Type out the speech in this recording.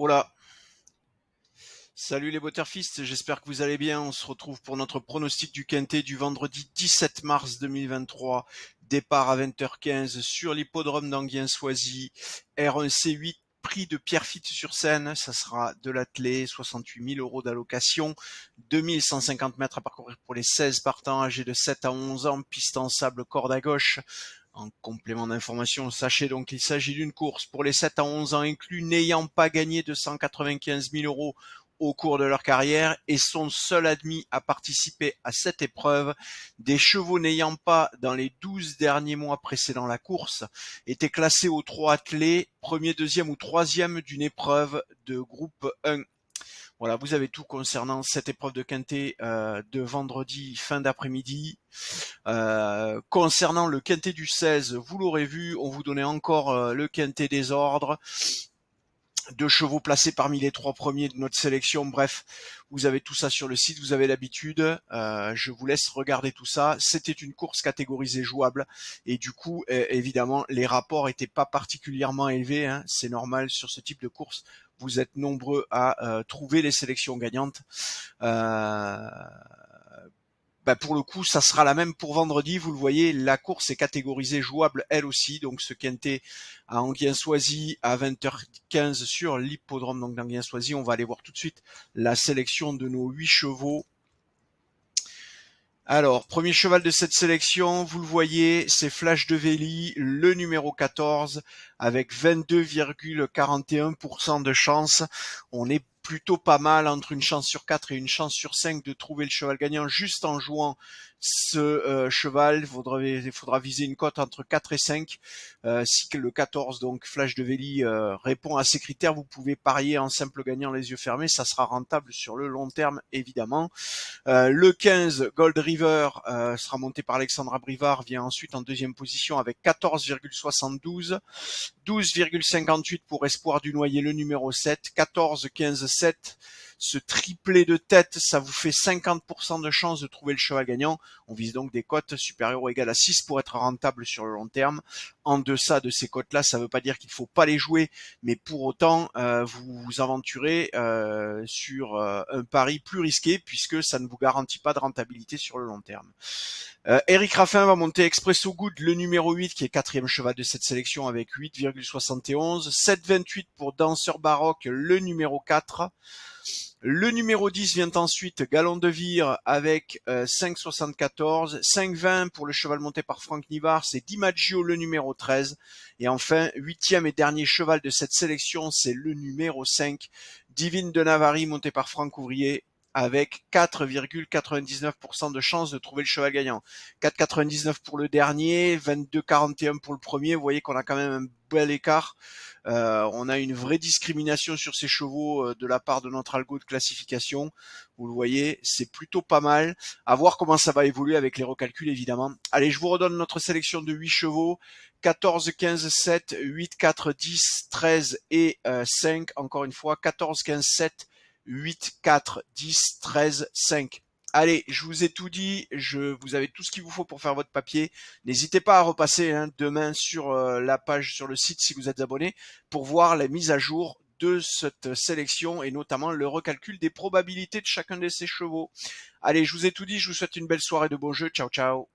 Hola, salut les Butterfist, j'espère que vous allez bien. On se retrouve pour notre pronostic du Quintet du vendredi 17 mars 2023. Départ à 20h15 sur l'hippodrome d'Anguien-Soisy. R1C8, prix de Pierrefitte sur Seine. Ça sera de l'attelé, 68 000 € d'allocation, 2150 mètres à parcourir pour les 16 partants âgés de 7 à 11 ans, piste en sable, corde à gauche. En complément d'information, sachez donc qu'il s'agit d'une course pour les 7 à 11 ans inclus n'ayant pas gagné 295 000 € au cours de leur carrière et sont seuls admis à participer à cette épreuve. Des chevaux n'ayant pas, dans les 12 derniers mois précédant la course, été classés au trot attelé, premier, deuxième ou troisième d'une épreuve de groupe 1. Voilà, vous avez tout concernant cette épreuve de quintet de vendredi fin d'après-midi. Concernant le quintet du 16, vous l'aurez vu, on vous donnait encore le quintet des ordres. 2 chevaux placés parmi les 3 premiers de notre sélection. Bref, vous avez tout ça sur le site, vous avez l'habitude. Je vous laisse regarder tout ça. C'était une course catégorisée jouable et du coup, évidemment, les rapports étaient pas particulièrement élevés, hein. C'est normal sur ce type de course. Vous êtes nombreux à trouver les sélections gagnantes. Euh, pour le coup, ça sera la même pour vendredi. Vous le voyez, la course est catégorisée jouable elle aussi. Donc ce quintet à Anguien-Soisy à 20h15 sur l'hippodrome d'Anguien-Soisy. On va aller voir tout de suite la sélection de nos 8 chevaux. Alors, premier cheval de cette sélection, vous le voyez, c'est Flash de Vély, le numéro 14, avec 22,41% de chance. On est plutôt pas mal entre une chance sur 4 et une chance sur 5 de trouver le cheval gagnant juste en jouant ce cheval. Il faudra viser une cote entre 4 et 5. Si le 14, donc Flash de Vély, répond à ces critères, vous pouvez parier en simple gagnant les yeux fermés. Ça sera rentable sur le long terme, évidemment. Le 15, Gold River, sera monté par Alexandra Brivard, vient ensuite en deuxième position avec 14,72. 12,58 pour Espoir du Noyer, le numéro 7. 14, 15, 7. Ce triplé de tête, ça vous fait 50% de chance de trouver le cheval gagnant. On vise donc des cotes supérieures ou égales à 6 pour être rentable sur le long terme. En deçà de ces cotes-là, ça ne veut pas dire qu'il ne faut pas les jouer, mais pour autant, vous vous aventurez sur un pari plus risqué puisque ça ne vous garantit pas de rentabilité sur le long terme. Eric Raffin va monter Expresso Good, le numéro 8, qui est quatrième cheval de cette sélection avec 8,71. 7,28 pour Danseur Baroque, le numéro 4. Le numéro 10 vient ensuite Galon de Vire avec 5,74. 5,20 pour le cheval monté par Franck Nivard, c'est DiMaggio, le numéro 13. Et enfin, huitième et dernier cheval de cette sélection, c'est le numéro 5, Divine de Navarre, monté par Franck Ouvrier, avec 4,99% de chance de trouver le cheval gagnant. 4,99 pour le dernier, 22,41 pour le premier. Vous voyez qu'on a quand même un bel écart. On a une vraie discrimination sur ces chevaux de la part de notre algo de classification. Vous le voyez, c'est plutôt pas mal. À voir comment ça va évoluer avec les recalculs, évidemment. Allez, je vous redonne notre sélection de 8 chevaux. 14, 15, 7, 8, 4, 10, 13 et 5. Encore une fois, 14, 15, 7, 8, 4, 10, 13, 5. Allez, je vous ai tout dit, vous avez tout ce qu'il vous faut pour faire votre papier. N'hésitez pas à repasser demain sur la page sur le site si vous êtes abonné pour voir la mise à jour de cette sélection et notamment le recalcul des probabilités de chacun de ces chevaux. Allez, je vous ai tout dit, je vous souhaite une belle soirée de beaux jeux. Ciao, ciao.